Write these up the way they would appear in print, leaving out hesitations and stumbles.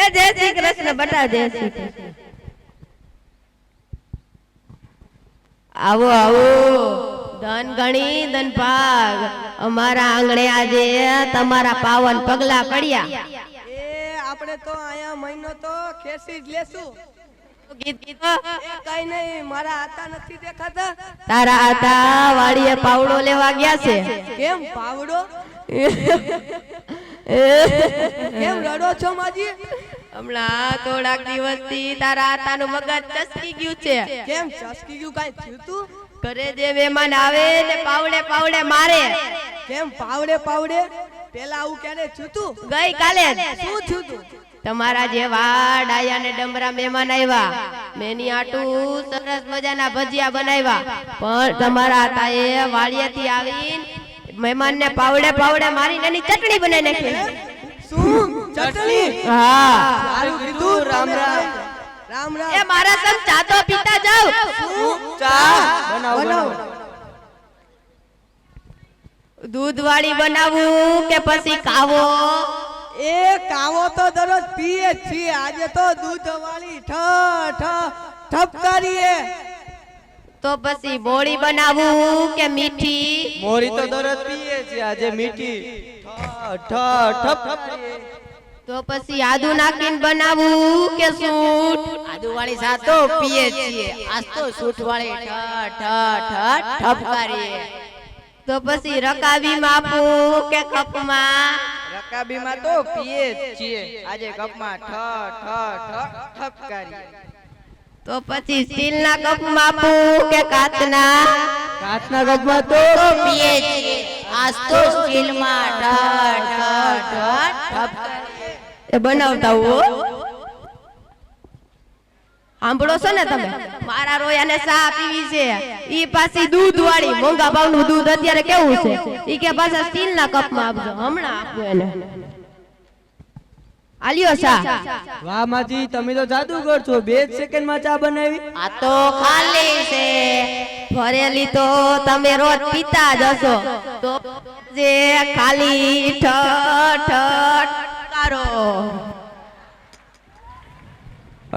એ જય શ્રી કૃષ્ણ બટા, જય શ્રી કૃષ્ણ. આવો આવો ધન ગણી ધન ભાગ, અમારા આંગણે આજે તમારા પાવન પગલા પડ્યા. એ આપણે તો આયા મહિનો તો ખેસી જ લેશું. ગીત ગીત કઈ નહીં, મારા આતા નથી દેખાતા. તારા આતા વાડીએ પાવડો લેવા ગયા છે. કેમ પાવડો? કેમ રડો છો માજી? હમણાં થોડાક દિવસથી તારા આતાનું મગજ ચસકી ગયું છે. કેમ ચસકી ગયું? કાઈ થયું તું? ઘરે જે મહેમાન આવે ને પાવડે પાવડે મારે. કેમ પાવડે પાવડે? પેલા આવું ક્યારે થયું તું? ગઈ કાલે શું થયું તું? તમારા જેવા ડાયા ને ડમરા મહેમાન આવ્યા. મેની આટું સરસ મજાના ભજીયા બનાવ્યા, પણ તમારા આતાએ વાડીએથી આવીને મહેમાન ને પાવડે પાવડે મારીને એની ચટણી બનાવી નાખી. શું ચટણી? હા, સારું કીધું. રામ રામ. રામ રામ. એ મારા સમ ચા તો પીતા જાવ. શું ચા બનાવો? દૂધ વાળી બનાવું કે પછી કાવો? એ કાવો તો દરરોજ પીએ છીએ, આજે તો દૂધ વાળી ઠપકારીએ. તો પછી મોળી બનાવું કે મીઠી? મોરી તો દરરોજ પીએ છીએ, આજે મીઠી ઠપ. તો પછી આદુ નાખીને બનાવું કે સૂટ? આદુ વાળી સા તો પીએ છીએ, આજ તો સૂટ વાળી ઠપકારીએ. તો પછી રકાબી માપું કે કપમાં? રકાબીમાં તો પીએ છીએ, આજે કપમાં ઠપકારી. તો પછી સ્ટીલના કપ માપું કે કાચના? કાચના કપમાં તો પીએ છીએ, આજ તો સ્ટીલમાં ઠપકારીએ. એ બનાવતા હો. સાંભળો છો ને તમે? મારા રોયાને ચા પીવી છે, ઈ પાછી દૂધ વાળી. મોંઘા ભાવનું દૂધ અત્યારે કેવું છે, ઈ કે પાછા સ્ટીલના કપમાં આપજો. હમણાં આપું એને. આલ્યો ચા. વાહ માજી, તમે તો જાદુગર છો, 2 સેકન્ડમાં ચા બનાવી. આ તો ખાલી છે, ભરેલી તો તમે રોજ પીતા જ હશો. તો જે ખાલી ઠઠ કરો.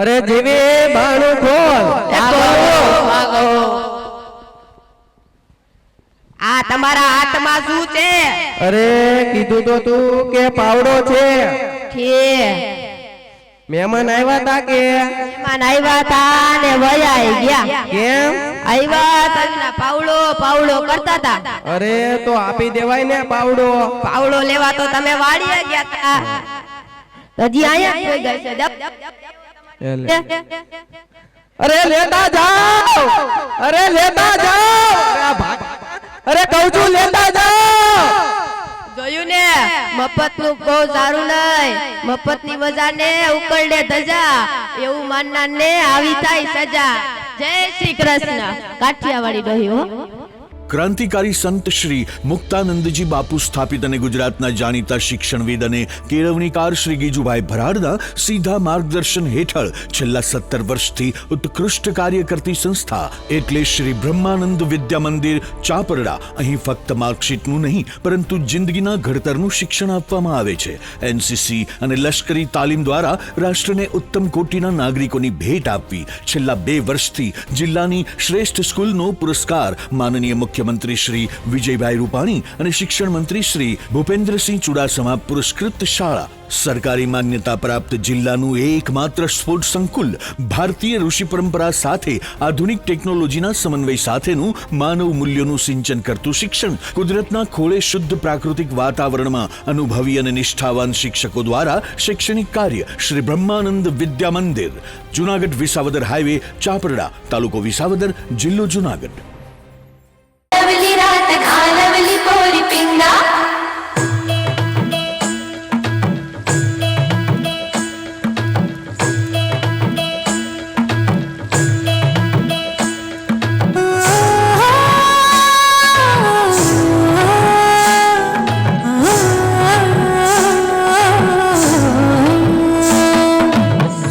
અરે જીવે બાણું ખોલ. આ તમારા હાથમાં શું છે? અરે કીધું તો તું કે પાવડો છે. મહેમાન આવ્યા તા કે? મહેમાન આવ્યા તા ને વયા ગયા. કેમ? આવ્યા તા પાવડો પાવડો કરતા તા. અરે તો આપી દેવાય ને પાવડો. પાવડો લેવા તો તમે વાડીએ ગયા તા. હજી આયા કોઈ ગઈ છે. અરે લેતા જાઓ, અરે લેતા જાઓ. અરે કહું છું લેતા જાઓ. જોયું ને, મફતનું બહુ સારું નહીં. મફતની મજાને ઉકળડે ધજા, એવું માનનાર ને આવી થાય સજા. જય શ્રી કૃષ્ણ. કાઠિયાવાડી રહ્યો. ક્રાંતિકારી સંત શ્રી મુક્તાનંદજી બાપુ સ્થાપિત અને ગુજરાતના જાણીતા શિક્ષણવિદ અને કેળવણીકાર શ્રી ગીજુભાઈ ભરાડના સીધા માર્ગદર્શન હેઠળ છેલ્લા 17 વર્ષથી ઉત્કૃષ્ટ કાર્ય કરતી સંસ્થા એટલે શ્રી બ્રહ્માનંદ વિદ્યા મંદિર ચાપરડા. અહીં ફક્ત માર્કશીટનું નહીં પરંતુ જિંદગીના ઘડતરનું શિક્ષણ આપવામાં આવે છે. એનસીસી અને લશ્કરી તાલીમ દ્વારા રાષ્ટ્રને ઉત્તમ કોટીના નાગરિકોની ભેટ આપવી છેલ્લા 2 વર્ષથી જિલ્લાની શ્રેષ્ઠ સ્કૂલનો પુરસ્કાર માનનીય મુખ્યમંત્રી શ્રી વિજયભાઈ રૂપાણી અને શિક્ષણ મંત્રી શ્રી ભૂપેન્દ્રસિંહ ચુડાસમા પુરસ્કૃત શાળા. સરકારી માન્યતા પ્રાપ્ત જિલ્લાનું એકમાત્ર સ્પોર્ટ્સ સંકુલ. ભારતીય ઋષિ પરંપરા સાથે આધુનિક ટેકનોલોજીના સમન્વય સાથેનું માનવ મૂલ્યોનું સિંચન કરતું શિક્ષણ. કુદરતના ખોળે શુદ્ધ પ્રાકૃતિક વાતાવરણમાં અનુભવી અને નિષ્ઠાવાન શિક્ષકો દ્વારા શૈક્ષણિક કાર્ય. શ્રી બ્રહ્માનંદ વિદ્યા મંદિર, જુનાગઢ વિસાવદર હાઈવે, ચાપરડા, તાલુકો વિસાવદર, જિલ્લો જુનાગઢ.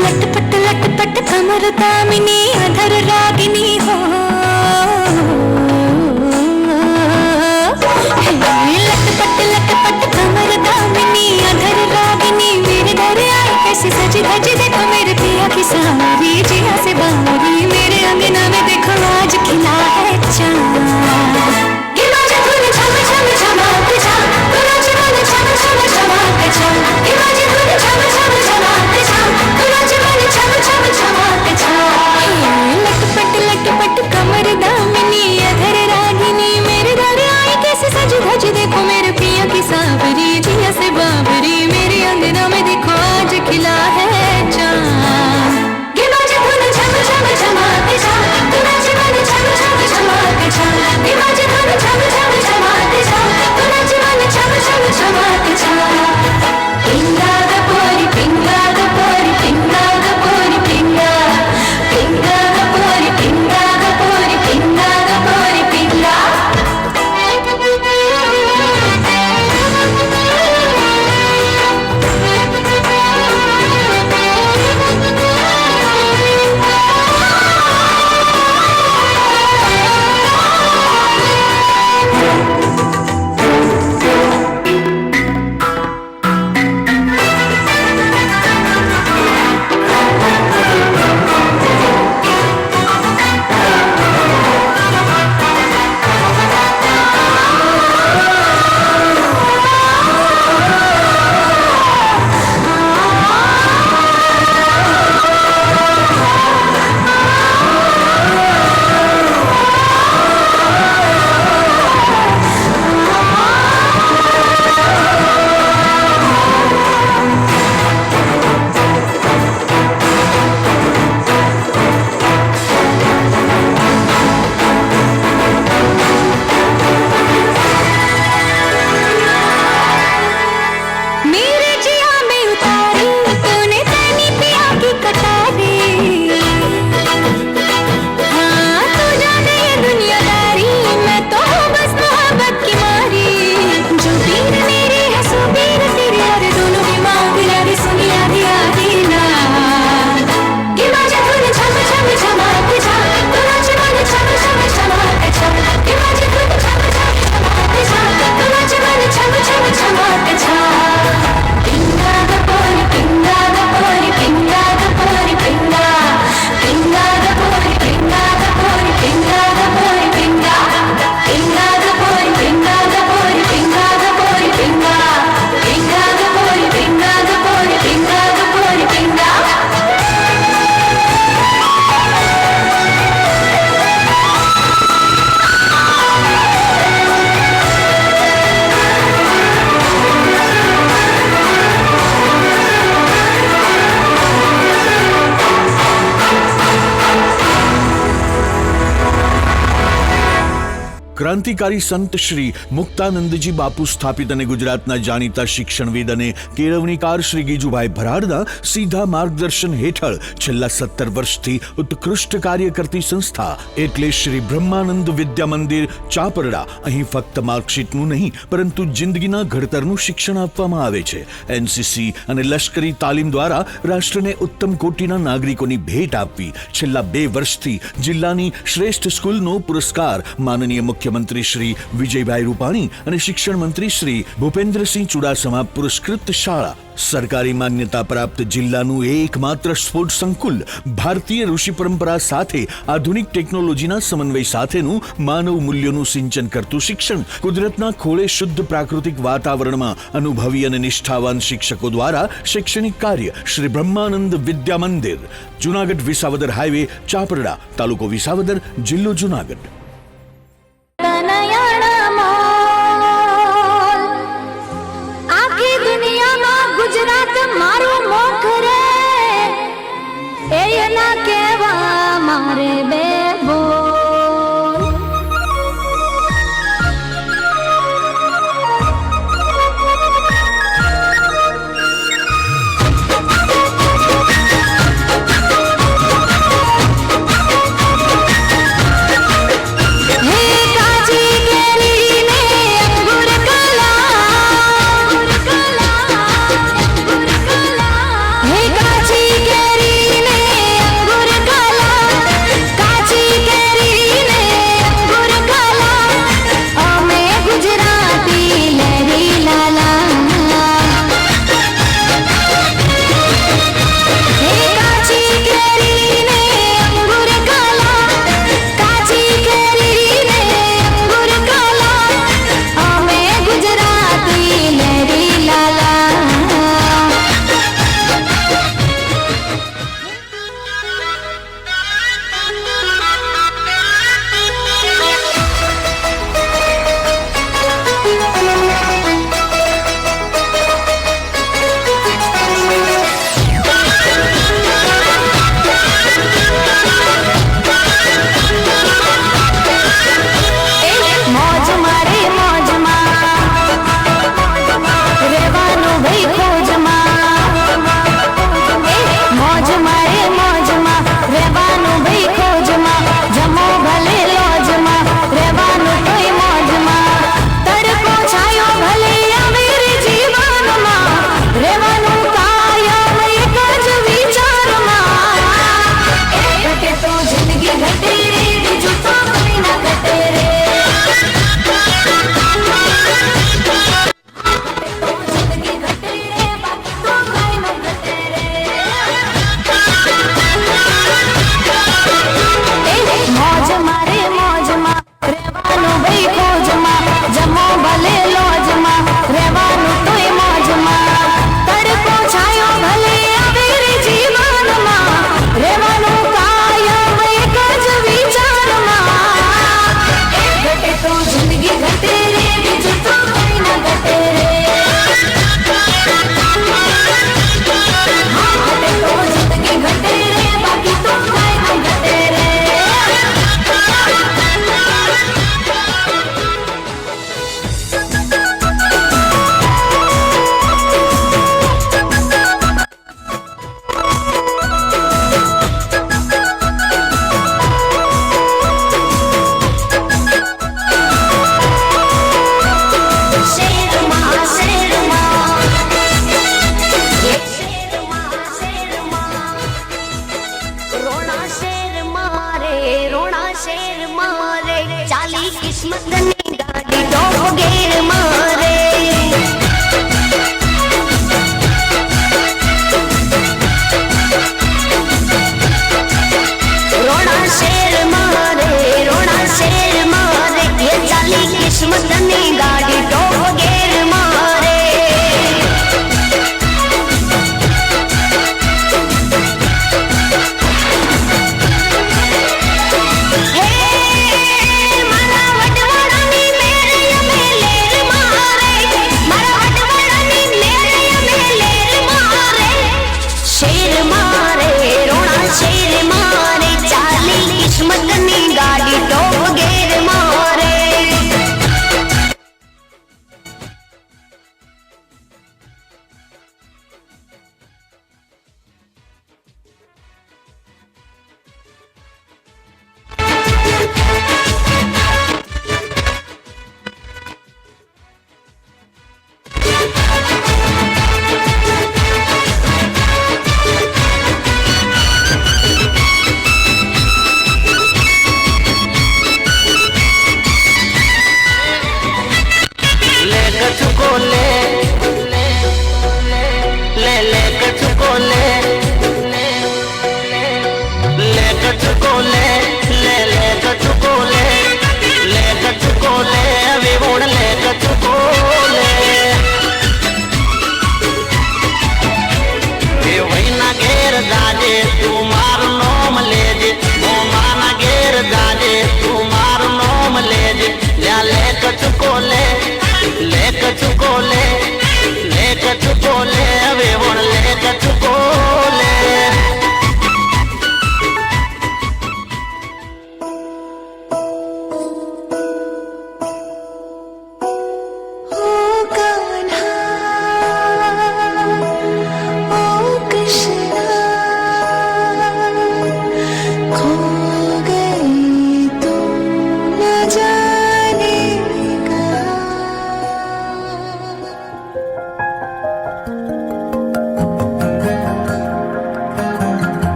लटपट लटपट कमर दामिनी अधर रागिनी हो, ક્રાંતિકારી સંત શ્રી મુક્તાનંદજી બાપુ સ્થાપિત અને ગુજરાતના જાણીતા શિક્ષણવિદ અને કેળવણીકાર શ્રી ગીજુભાઈ ભરાડના સીધા માર્ગદર્શન હેઠળ છેલ્લા 17 વર્ષથી ઉત્કૃષ્ટ કાર્ય કરતી સંસ્થા એટલે શ્રી બ્રહ્માનંદ વિદ્યા મંદિર ચાપરડા. અહીં ફક્ત માર્કશીટનું નહીં પરંતુ જિંદગીના ઘડતરનું શિક્ષણ આપવામાં આવે છે. એનસીસી અને લશ્કરી તાલીમ દ્વારા રાષ્ટ્રને ઉત્તમ કોટીના નાગરિકોની ભેટ આપવી. છેલ્લા 2 વર્ષથી જિલ્લાની શ્રેષ્ઠ સ્કૂલનો પુરસ્કાર માનનીય મુખ્યમંત્રી શ્રી વિજયભાઈ રૂપાણી અને શિક્ષણ મંત્રી શ્રી ભૂપેન્દ્રસિંહ ચુડાસમા પુરસ્કૃત શાળા. સરકારી માન્યતા પ્રાપ્ત જિલ્લાનું એકમાત્ર સ્પોર્ટ્સ સંકુલ. ભારતીય ઋષિ પરંપરા સાથે આધુનિક ટેકનોલોજીના સમન્વય સાથેનું માનવ મૂલ્યોનું સિંચન કરતું શિક્ષણ. કુદરતના ખોળે શુદ્ધ પ્રાકૃતિક વાતાવરણમાં અનુભવી અને નિષ્ઠાવાન શિક્ષકો દ્વારા શૈક્ષણિક કાર્ય. શ્રી બ્રહ્માનંદ વિદ્યા મંદિર, જુનાગઢ વિસાવદર હાઈવે, ચાપરડા, તાલુકો વિસાવદર, જિલ્લો જુનાગઢ. ગુજરાત મારું મોખ રે એના કેવા મારે બે બોલ. હે કાચી કેરી ને અંગુર કલા, હે કાચી કેરી ને અંગુર કલા, કાચી કેરી ને અંગુર કલા, અમે ગુજરાતી લહેરી લાલા. હે કાચી કેરી ને અંગુર કલા, કાચી કેરી ને અંગુર કલા, અમે ગુજરાતી લહેરી લાલા. મોજ મારે મોજમાં રેવાનું ભઈ ખોજમાં. મોજ મારે મોજમાં રેવાનું ભઈ ખોજમાં. જમો ભલે લોજમાં રેવાનું તોય મોજમાં. તડકો છાયો ભલે આવે રે જીવનમાં રેવાનું કાયમ એક જ વિચારમાં. ઘટે તો જિંદગી ઘટે રે બીજું તો કઈ ના ઘટે રે. જિંદગી ઘટે રે બાકી તો કઈ ન ઘટે રે. મોજ મારે મોજમાં રેવાનું ભઈ ખોજમાં. જમો ભલે લોજમાં રેવાનું તોય મોજમાં. તડકો છાયો ભલે આવે રે જીવનમાં રેવાનું કાયમ એક જ વિચારમાં. ઘટે તો જિંદગી ઘટે રે બીજું તો કઈ ના ઘટે રે. ઘટે તો જિંદગી ઘટે રે બાકી તો કઈ ન ઘટે રે. શેરમાં શેરમાં રોણા શેરમાં રે રોણા શેરમાં રે ચાલી કિસ્મતની ગાડી ડોબ ગેરમાં રે. રોણા શેરમાં રે રોણા શેરમાં રે એ ચાલી કિસ્મતની ગાડી ડોબ ગેરમાં રે. હે મારા વડવાડાની મેરે અમે લેરમાં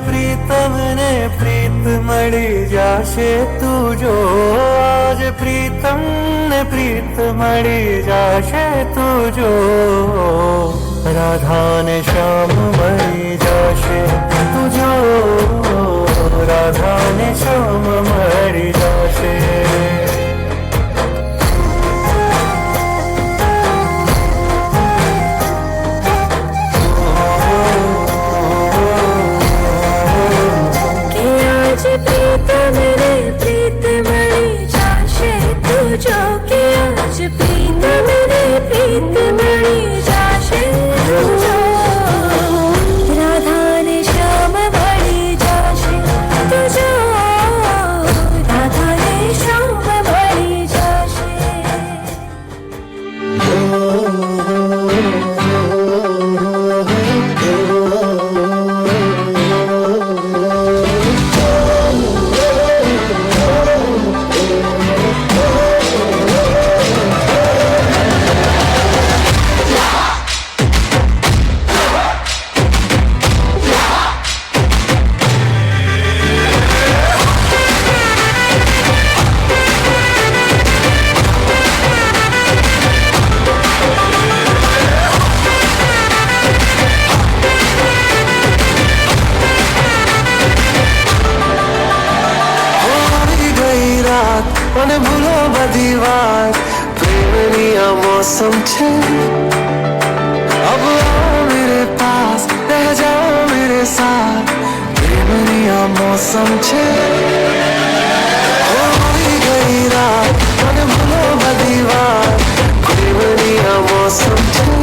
પ્રીતમ ને પ્રીત મળી જાશે તું જો આજ પ્રીતમ ને પ્રીત મળી જાશે તું જો રાધા ને શ્યામ મળી જાશે તું જો રાધા ને શ્યામ મળી જાશે प्रीतम रे प्रीत मળી જાશે તું જો કે આજ પ્રીતમ રે પ્રીત મળી જાશે તું જો રાધા ને શ્યામ મળી જાશે તું જો રાધા ને શ્યામ મળી જાશે અને ભૂલો બધી વાત પ્રેમની આ મૌસમ છે अब आओ मेरे पास रह जाओ मेरे साथ प्रेमनी आ मौसम छे होई गई रात मन भूलो बधी बात प्रेमनी आ मौसम छे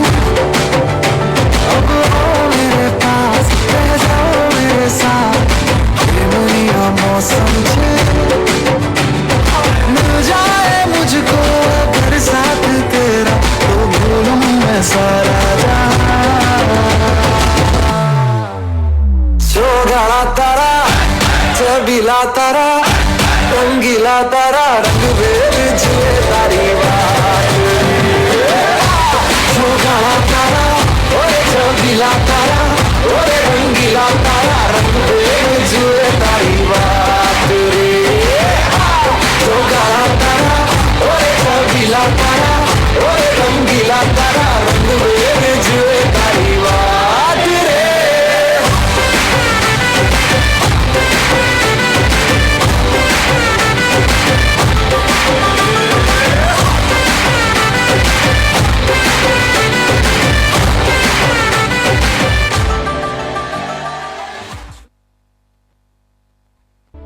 अब आओ मेरे पास रह जाओ मेरे साथ प्रेमनी आ मौसम छे मिल जाए मुझको अगर साथ तेरा तो भूलूं मैं सारा गाड़ा तारा चबीला तारा रंगीला तारा रंग बेर जुए तारी बात जो गाड़ा तारा ओरे चबीला तारा ओरे रंगीला तारा रंग बेर जुए तारी बात रे जो गाड़ा तारा ओरे चबीला तारा ओरे रंगीला तारा रंग बेर जुए तारी बात रे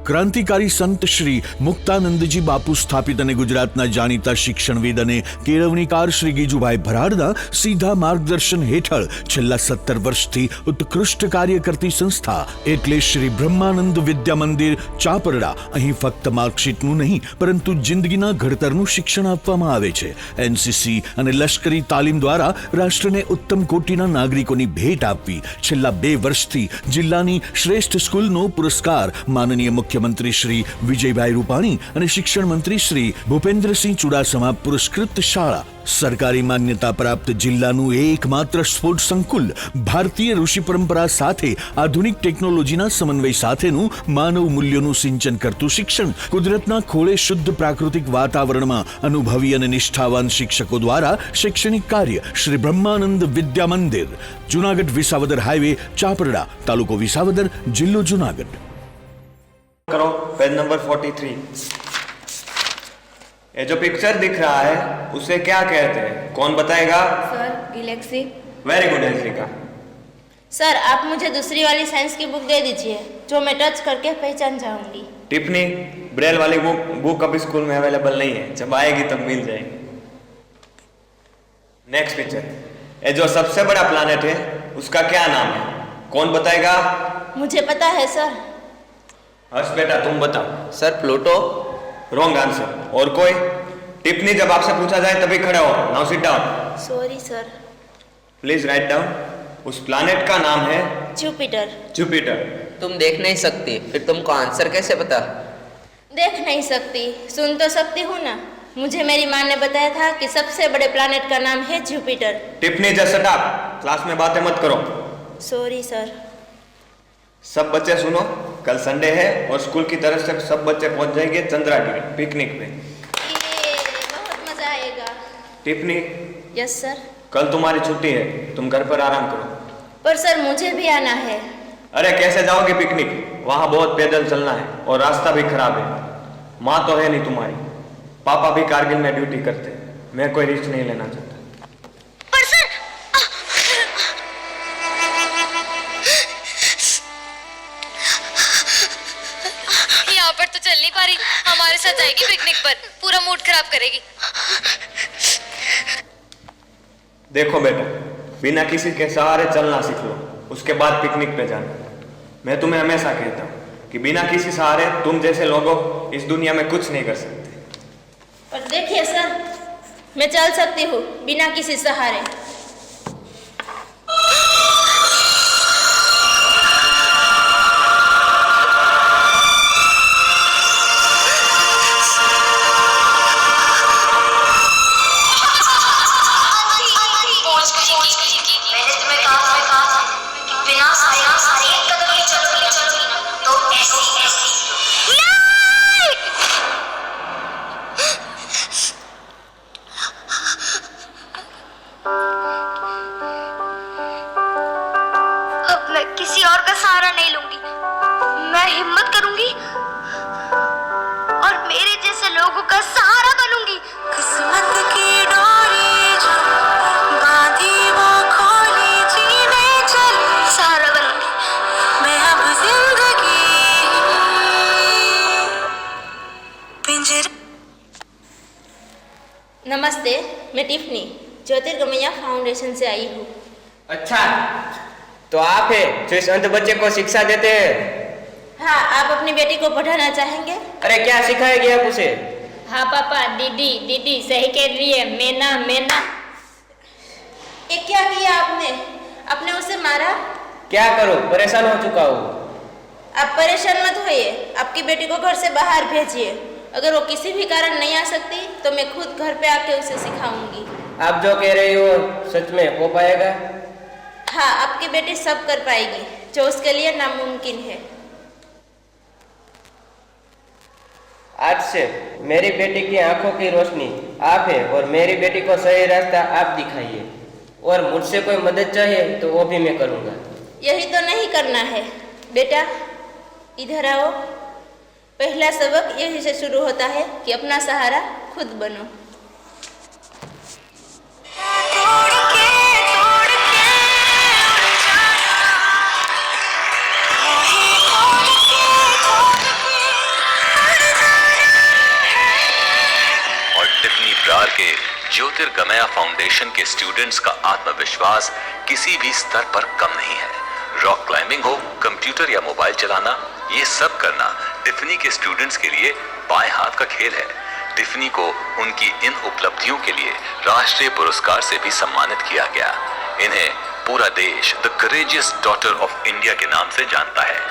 ક્રાંતિકારી સંત શ્રી મુક્તાનંદજી બાપુ સ્થાપિત અને ગુજરાતના જાણીતા શિક્ષણવિદ અને કેળવણીકાર શ્રી ગીજુભાઈ ભરાડના સીધા માર્ગદર્શન હેઠળ છેલ્લા 17 વર્ષથી ઉત્કૃષ્ટ કાર્ય કરતી સંસ્થા એટલે શ્રી બ્રહ્માનંદ વિદ્યા મંદિર ચાપરડા અહીં ફક્ત માર્કશીટનું નહીં પરંતુ જિંદગીના ઘડતરનું શિક્ષણ આપવામાં આવે છે. એનસીસી અને લશ્કરી તાલીમ દ્વારા રાષ્ટ્રને ઉત્તમ કોટીના નાગરિકોની ભેટ આપવી છેલ્લા 2 વર્ષથી જિલ્લાની શ્રેષ્ઠ સ્કૂલનો પુરસ્કાર માનનીય મુખ્યમંત્રી શ્રી વિજયભાઈ રૂપાણી અને શિક્ષણ મંત્રી શ્રી ભૂપેન્દ્રસિંહ ચુડાસમા પુરસ્કૃત શાળા સરકારી માન્યતા પ્રાપ્ત જિલ્લાનું એકમાત્ર સ્પોર્ટ્સ સંકુલ ભારતીય ઋષિ પરંપરા સાથે આધુનિક ટેકનોલોજીના સમન્વય સાથેનું માનવ મૂલ્યોનું સિંચન કરતું શિક્ષણ કુદરતના ખોળે શુદ્ધ પ્રાકૃતિક વાતાવરણમાં અનુભવી અને નિષ્ઠાવાન શિક્ષકો દ્વારા શૈક્ષણિક કાર્ય શ્રી બ્રહ્માનંદ વિદ્યા મંદિર જુનાગઢ વિસાવદર હાઈવે ચાપરડા તાલુકો વિસાવદર જિલ્લો જુનાગઢ. करो पेज नंबर 43. ये जो पिक्चर दिख रहा है उसे क्या कहते हैं, कौन बताएगा? Sir galaxy. Very good Ansika. Sir आप मुझे दूसरी वाली साइंस की बुक दे दीजिए जो मैं टच करके पहचान जाऊंगी. टिफनी, ब्रेल वाली बुक अभी स्कूल में अवेलेबल नहीं है, जब आएगी तब मिल जाएगी. Next picture. ये जो सबसे बड़ा प्लैनेट है उसका क्या नाम है, कौन बताएगा? मुझे पता है सर. हर्ष बेटा तुम बताओ. Sir Pluto. Wrong answer. और कोई? टिफनी जब आपसे पूछा जाए तभी खड़े हो. Now sit down. Sorry sir. Please write down. उस प्लैनेट का नाम है जुपिटर. जुपिटर. तुम देख नहीं सकती फिर तुमको आंसर कैसे पता? देख नहीं सकती, सुन तो सकती हूँ ना. मुझे मेरी माँ ने बताया था कि सबसे बड़े प्लैनेट का नाम है Jupiter. Tiffany just shut up. Class में बातें मत करो. Sorry sir. सब बच्चे सुनो, कल संडे है और स्कूल की तरफ से सब बच्चे पहुंच जाएंगे चंद्रागिरी पिकनिक पे। ये बहुत मजा आएगा। Tiffany, yes sir. कल तुम्हारी छुट्टी है, तुम घर पर आराम करो। पर सर मुझे भी आना है। अरे कैसे जाओगे पिकनिक? वहां बहुत पैदल चलना है और रास्ता भी खराब है। माँ तो है नहीं तुम्हारी, पापा भी कारगिल में ड्यूटी करते हैं। मैं कोई रिस्क नहीं लेना चाहता। पर सर यहाँ पर तो चल नहीं पा रही, हमारे साथ जाएगी पिकनिक पर, पूरा मूड खराब करेगी। देखो बेटा, बिना किसी के सहारे चलना सीख लो, उसके बाद पिकनिक पे जाना। मैं तुम्हें हमेशा कहता हूँ कि बिना किसी सहारे तुम जैसे लोगों इस दुनिया में कुछ नहीं कर सकते। पर देखिए सर, मैं चल सकती हूँ बिना किसी सहारे। किसी और का सहारा नहीं लूंगी, मैं हिम्मत करूंगी और मेरे जैसे लोगों का सहारा बनूंगी। किस्मत की डोरी जो बांधी वो खोली, जीने चली, सहारा बनूंगी मैं अब जिंदगी पिंजरे। नमस्ते, मैं टिफनी ज्योतिर्गमया फाउंडेशन से आई हूँ। अच्छा, तो आप है जो इस अंध बच्चे को शिक्षा देते हैं? हाँ, आप अपनी बेटी को पढ़ाना चाहेंगे? अरे क्या सिखाएगी आप उसे? हाँ पापा, दीदी दीदी सही कह रही है, मैना मैना। ये क्या किया आपने? आपने उसे मारा? क्या करूं, परेशान हो चुका हूँ। आप परेशान मत होइए, आपकी बेटी को घर से बाहर भेजिए। अगर वो किसी भी कारण नहीं आ सकती तो मैं खुद घर पे आके उसे सिखाऊंगी। आप जो कह रही हो सच में हो पाएगा? हाँ, आपकी बेटी सब कर पाएगी जो उसके लिए नामुमकिन है। आज से मेरी बेटी की आंखों की रोशनी आप है और मेरी बेटी को सही रास्ता आप दिखाइए, और मुझसे कोई मदद चाहिए तो वो भी मैं करूँगा। यही तो नहीं करना है बेटा, इधर आओ। पहला सबक यही से शुरू होता है कि अपना सहारा खुद बनो। और टिफनी प्रार के ज्योतिर्गमया फाउंडेशन के स्टूडेंट्स का आत्मविश्वास किसी भी स्तर पर कम नहीं है। रॉक क्लाइंबिंग हो, कंप्यूटर या मोबाइल चलाना, ये सब करना टिफनी के स्टूडेंट्स के लिए बाएं हाथ का खेल है। टिफनी को उनकी इन उपलब्धियों के लिए राष्ट्रीय पुरस्कार से भी सम्मानित किया गया। इन्हें पूरा देश the courageous daughter of India के नाम से जानता है।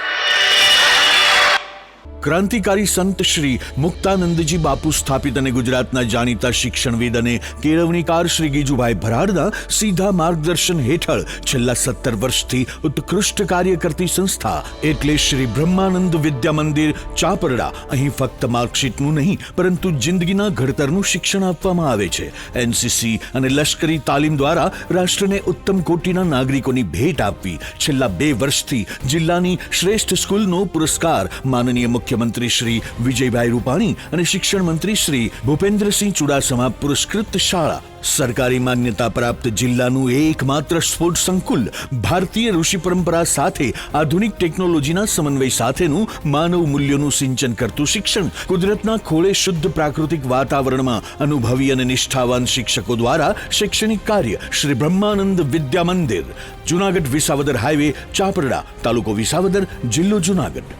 ક્રાંતિકારી સંત શ્રી મુક્તાનંદજી બાપુ સ્થાપિત અને ગુજરાતના જાણીતા શિક્ષણવિદ અને કેળવણીકાર શ્રી ગીજુભાઈ ભરાડના સીધા માર્ગદર્શન હેઠળ છેલ્લા 17 વર્ષથી ઉત્કૃષ્ટ કાર્ય કરતી સંસ્થા એટલે શ્રી બ્રહ્માનંદ વિદ્યા મંદિર ચાપરડા અહીં ફક્ત માર્કશીટનું નહીં પરંતુ જિંદગીના ઘડતરનું શિક્ષણ આપવામાં આવે છે। એનસીસી અને લશ્કરી તાલીમ દ્વારા રાષ્ટ્રને ઉત્તમ કોટીના નાગરિકોની ભેટ આપવી છેલ્લા 2 વર્ષથી જિલ્લાની શ્રેષ્ઠ સ્કૂલનો પુરસ્કાર માનનીય મુખ્યમંત્રી શ્રી વિજયભાઈ રૂપાણી અને શિક્ષણ મંત્રી શ્રી ભૂપેન્દ્રસિંહ ચુડાસમા પુરસ્કૃત શાળા, સરકારી માન્યતા પ્રાપ્ત જિલ્લાનું એકમાત્ર સ્પોર્ટ સંકુલ, ભારતીય ઋષિ પરંપરા સાથે આધુનિક ટેકનોલોજીના સમન્વય સાથેનું માનવ મૂલ્યોનું સિંચન કરતું શિક્ષણ, કુદરતના ખોળે શુદ્ધ પ્રાકૃતિક વાતાવરણમાં અનુભવી અને નિષ્ઠાવાન શિક્ષકો દ્વારા શૈક્ષણિક કાર્ય। શ્રી બ્રહ્માનંદ વિદ્યા મંદિર, જુનાગઢ વિસાવદર હાઈવે, ચાપરડા, તાલુકો વિસાવદર, જિલ્લો જુનાગઢ।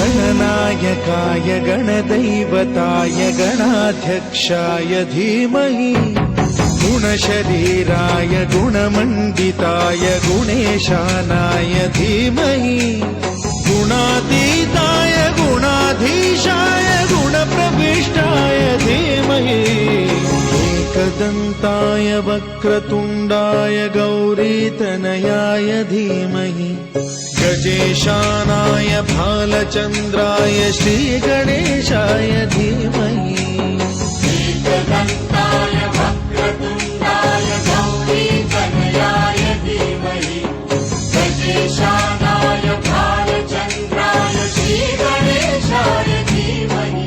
गणनायकाय गणदैवताय गणाध्यक्षाय धीमहि गुणशरीराय गुणमण्डिताय गुणेशानाय धीमहि गुणातीताय गुणाधीशाय गुणप्रविष्टाय धीमहि एकदन्ताय वक्रतुण्डाय गौरीतनयाय धीमहि गजेशानाय भालचन्द्राय श्रीगणेशाय धीमहि एकदन्ताय वक्रतुण्डाय गौरीतनयाय धीमहि गजेशानाय भालचन्द्राय श्रीगणेशाय धीमहि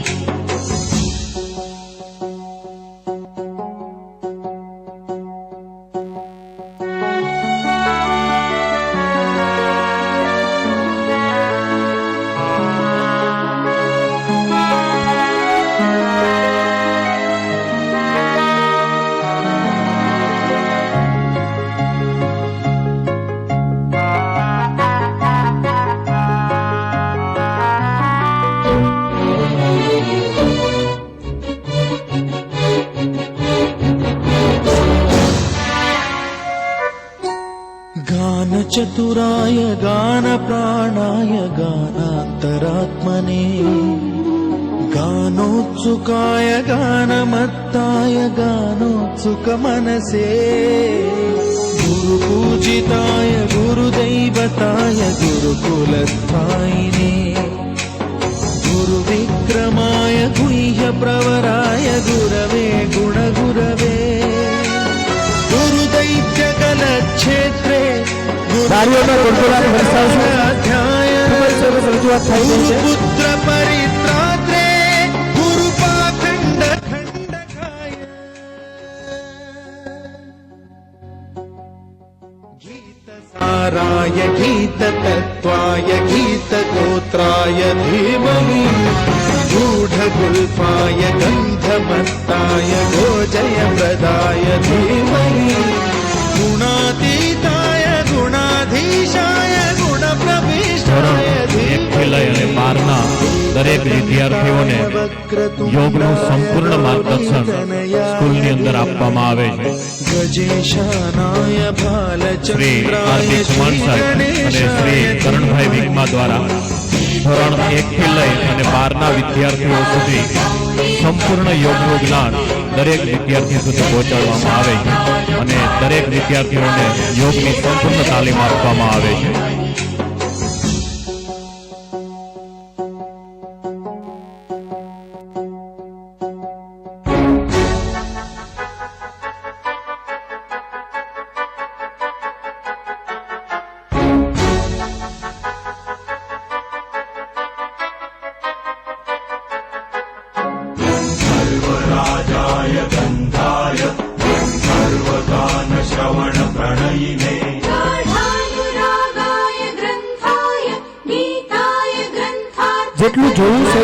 चतुराय गानप्राणाय गानान्तरात्मने गानोत्सुकाय गानमत्ताय गानोत्सुकमनसे गुरुपूजिताय गुरुदैवताय गुरुकुलस्थायिने गुरुविक्रमाय गुह्यप्रवराय गुरवे गुणगुरवे गुरुदैत्यकलक्षेत्रे पुत्र परित्रात्रे गुरुपाखण्ड खण्डकाय गीतसाराय गीततत्त्वाय गीतगोत्राय धीमहि गूढगुल्फाय गन्धमत्ताय गोजयप्रदाय धीमहि गुणातीताय गुणाधीशाय गुणप्रविष्टाय ધીમहि દરેક વિદ્યાર્થીઓને યોગનું સંપૂર્ણ માર્ગદર્શન સ્કૂલની અંદર આપવામાં આવે છે. શ્રી આરતી કુમાર સાહેબ અને શ્રી કરણભાઈ વિગમા દ્વારા ધોરણ 1 થી લઈ અને 12ના વિદ્યાર્થીઓ સુધી સંપૂર્ણ યોગનું જ્ઞાન દરેક વિદ્યાર્થી સુધી પહોંચાડવામાં આવે છે અને દરેક વિદ્યાર્થીઓને યોગની સંપૂર્ણ તાલીમ આપવામાં આવે છે. सर्वराजाय गन्धाय सर्वगानश्रवण प्रणयिने गाढानुरागाय ग्रन्थाय गीताय ग्रन्थार्थ જેટલું જોયું છે